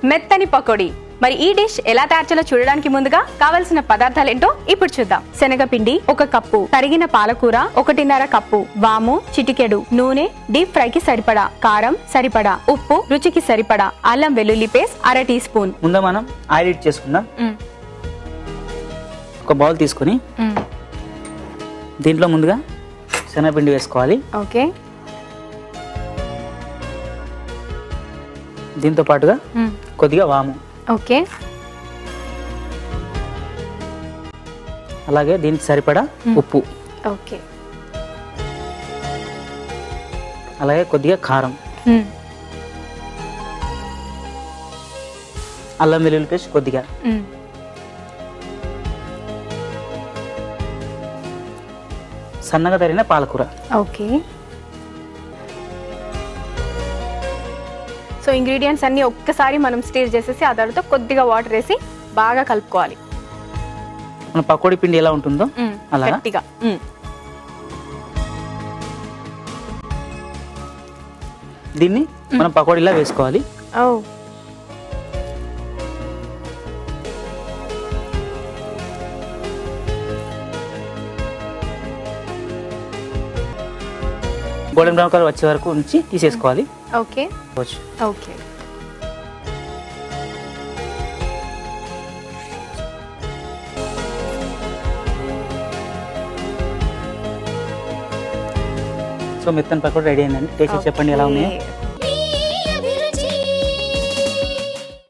మెత్తని పకోడీ. మరి ఈ డిష్ ఎలా తయారు చేయాలో చూడడానికి ముందుగా కావాల్సిన పదార్థాలు ఏంటో ఇప్పుడు చూద్దాం. శనగపిండి 1 కప్పు, తరిగిన పాలకూర 1.5 కప్పు, వాము చిటికెడు, నూనె డీప్ ఫ్రై కి సరిపడా, కారం సరిపడా, ఉప్పు రుచికి సరిపడా, అల్లం వెల్లుల్లి పేస్ట్ 1/2 టీ స్పూన్. ముందు మనం ఆయిల్ హీట్ చేసుకుందాం. ఒక బౌల్ తీసుకొని దీంట్లో ముందుగా శనగపిండి వేసుకోవాలి. ఓకే. దీంతో పాటుగా కొద్దిగా వాము. ఓకే. అలాగే దీనికి సరిపడా ఉప్పు. ఓకే. అలాగే కొద్దిగా కారం, అల్లం వెల్లుల్లి పేస్ట్ కొద్దిగా, సన్నగా తరిగిన పాలకూర. ఓకే. సో ఇంగ్రీడియంట్స్ అన్ని ఒక్కసారి మనం స్టీర్ చేసేసి ఆ తర్వాత కొద్దిగా వాటర్ వేసి బాగా కలుపుకోవాలి. మన పకోడీ పిండి ఎలా ఉంటుందో అలా గట్టిగా. దీన్ని మనం పకోడీలా వేసుకోవాలి. ఓ, గోల్డెన్ బ్రౌన్ కలర్ వచ్చే వరకు ఉంచి తీసేసుకోవాలి. ఓకే. ఓకే. సో మెత్తని పకోడీ రెడీ అయిందండి. టేస్ట్ చెప్పండి ఎలా ఉన్నాయి.